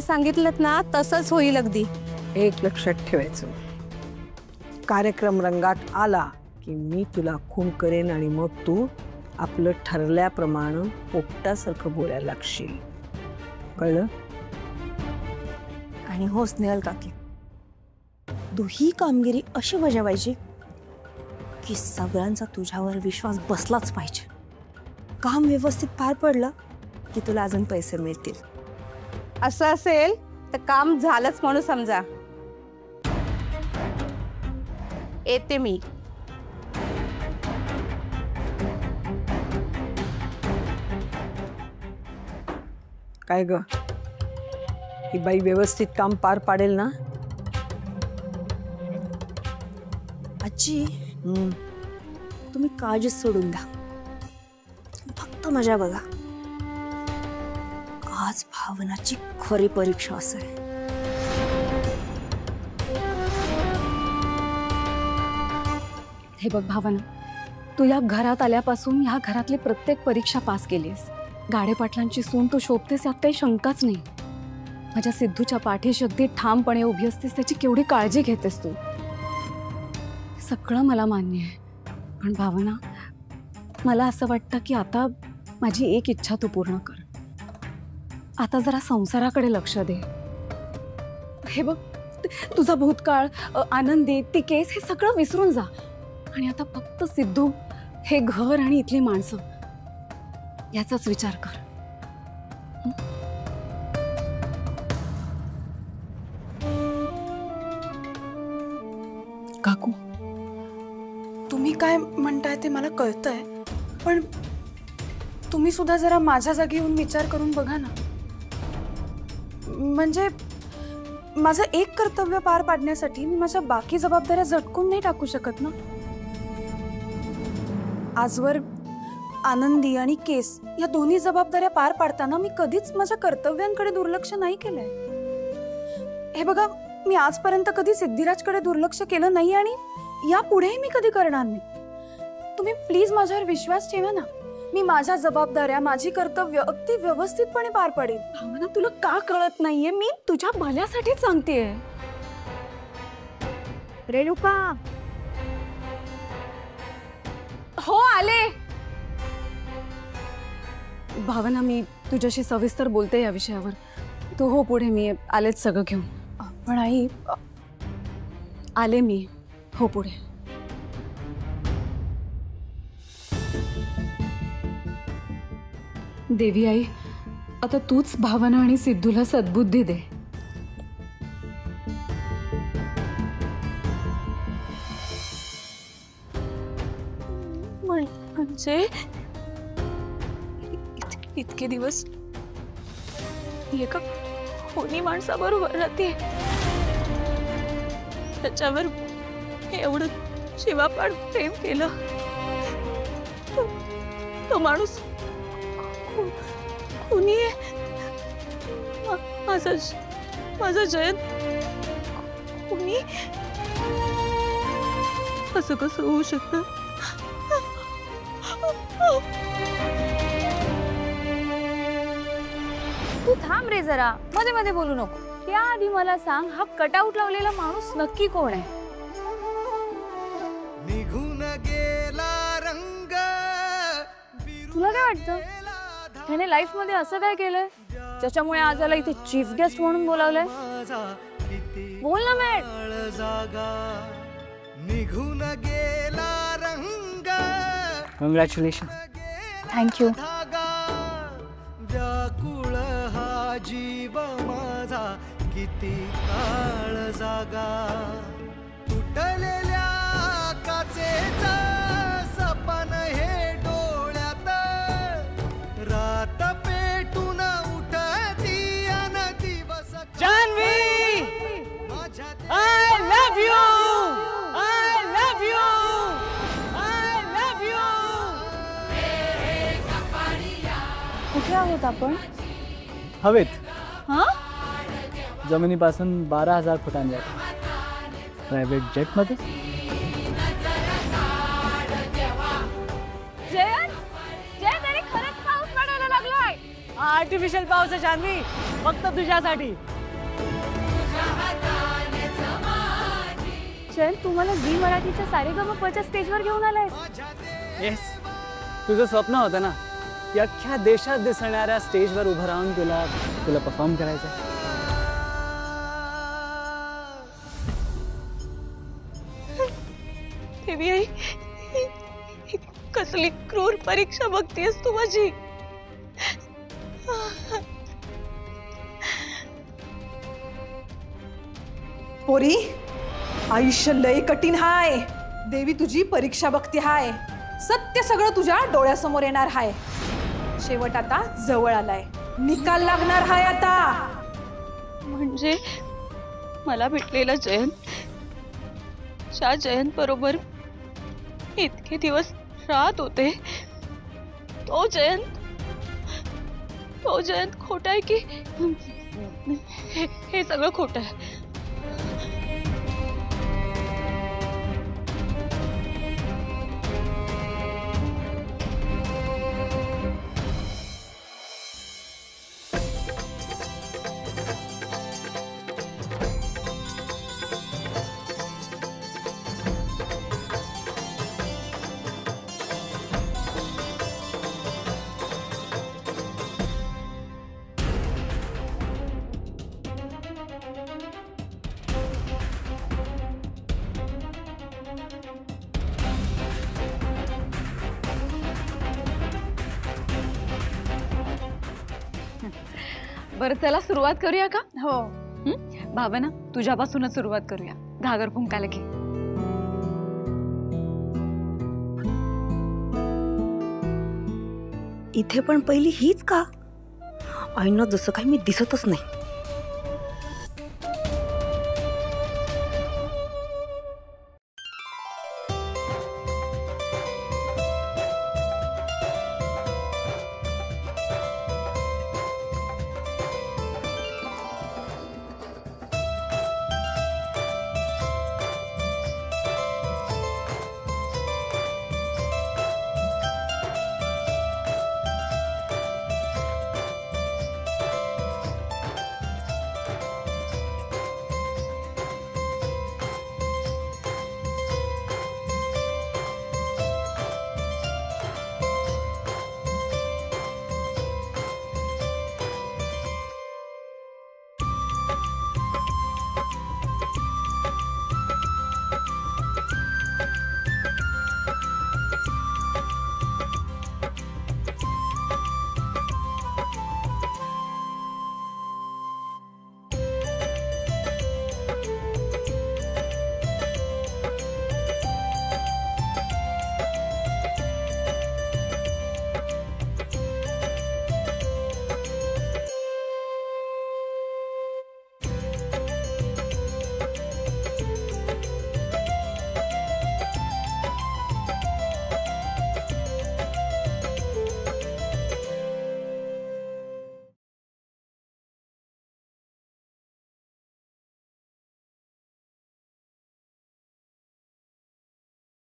सांगितलं ना तसंच होईल अगदी। एक लक्षात ठेवायचं, कार्यक्रम रंगात आला की मी तुला खून करेन आणि मग तू आपलं ठरल्याप्रमाणे पोपटासारखं बोलायला लागशील, कळलं? आणि हो स्नेहल काकी, तू ही कामगिरी अशी बजावायची की सगळ्यांचा तुझ्यावर विश्वास बसलाच पाहिजे। काम व्यवस्थित पार पडलं की तुला अजून पैसे मिळतील। असं असेल तर काम झालंच म्हणून समजा। येते मी। काय ग, ही बाई व्यवस्थित काम पार पाडेल ना? आजी, तुम्ही काळजी सोडून द्या, फक्त मजा बघा। आज भावनाची खरी परीक्षा असेल। हे बघ भावना, तू या घरात आल्यापासून या घरातली प्रत्येक परीक्षा पास केलीस। गाडे पाटलांची सून तू शोभतेस यात काही शंकाच नाही। माझ्या सिद्धूच्या पाठीशी अगदी ठामपणे उभी असतेस, त्याची केवढी काळजी घेतेस तू, सगळं मला मान्य आहे। पण भावना, मला असं वाटतं की आता माझी एक इच्छा तू पूर्ण कर। आता जरा संसाराकडे लक्ष दे। हे बघ, तुझा भूतकाळ, आनंदी, ती केस, हे सगळं विसरून जा आणि आता फक्त सिद्धू, हे घर आणि इथली माणसं याचाच विचार कर। काकू, तुम्ही काय म्हणताय ते मला कळतंय, पण तुम्ही सुद्धा जरा माझ्या जागी येऊन विचार करून बघा ना। म्हणजे माझं एक कर्तव्य पार पाडण्यासाठी मी माझ्या बाकी जबाबदाऱ्या झटकून नाही टाकू शकत ना। आजवर आनंदी आणि केस या दोन्ही जबाबदाऱ्या पार पाडताना मी कधीच माझ्या कर्तव्यांकडे दुर्लक्ष नाही केलंय। हे बघा, मी आजपर्यंत कधी सिद्धिराजकडे दुर्लक्ष केलं नाही आणि यापुढेही मी कधी करणार नाही। तुम्ही प्लीज माझ्यावर विश्वास ठेवा ना। मी माझ्या जबाबदाऱ्या, माझी कर्तव्य अगदी व्यवस्थितपणे पार पाडेन। भावना, तुला का कळत नाहीये? मी तुझ्या भल्यासाठीच सांगतेय। रेणुका, हो आले। भावना, मी तुझ्याशी सविस्तर बोलते या विषयावर, तू हो पुढे, मी आलेच सगळं घेऊन। पण आई, आले मी, हो पुढे। देवी आई, आता तूच भावना आणि सिद्धूला सद्बुद्धी दे। म्हणजे इतके दिवस एका कोणी माणसाबरोबर राहते, त्याच्यावर एवढं शिवापाड प्रेम केलं, तो माणूस कोणी माझा जयंत कोणी असं कसं होऊ शकतं? तू थांब रे जरा, मध्ये मध्ये बोलू नको। त्याआधी मला सांग, हा कटआउट लावलेला माणूस नक्की कोण आहे? तुला काय वाटतं, त्याने लाईफ मध्ये असं काय केलंय ज्याच्यामुळे आज याला इथे चीफ गेस्ट म्हणून बोलावलंय? बोल ना मॅड। कॉंग्रॅच्युलेशन। थँक्यू। व्याकुळ हा जीव माझा किती काळ जागा, तुटलेल्या काचेचा सपन हे डोळ्यात, रात पेटून उठती अन दिवस। Janhvi, I love you, I love you, I love you। कुठे आहोत आपण? हवेत, हा? जमिनीपासून 12,000 फुटांवर, प्रायव्हेट जेट मध्ये। खरंच पाऊस पडायला लागलाय। आर्टिफिशियल पाऊस आहे जान्हवी, फक्त तुझ्यासाठी। चल तू मला झी मराठीच्या सारेगमपच्या स्टेजवर घेऊन आलायस. येस, तुझं स्वप्न होतं ना की अख्ख्या देशात दिसणाऱ्या स्टेजवर उभं राहून तुला परफॉर्म करायचं. देवी आई, कसली क्रूर परीक्षा बघतीयस तू माझी. पोरी, आयुष्य लय कठीण हाय. देवी तुझी परीक्षा बघती हाय. सत्य सगळं तुझ्या डोळ्यासमोर येणार हाय. शेवट आता जवळ आलाय. निकाल लागणार हाय आता. म्हणजे मला भेटलेला जयंत, ज्या जयंत बरोबर इतके दिवस राहत होते, तो जयंत खोटा आहे की हे सगळं खोटं आहे. बरं चला सुरुवात करूया का? हो. भावना, तुझ्यापासूनच सुरुवात करूया. घागर फुंकायला घे. इथे पण पहिली हीच का? आईनं जसं काही मी दिसतच नाही.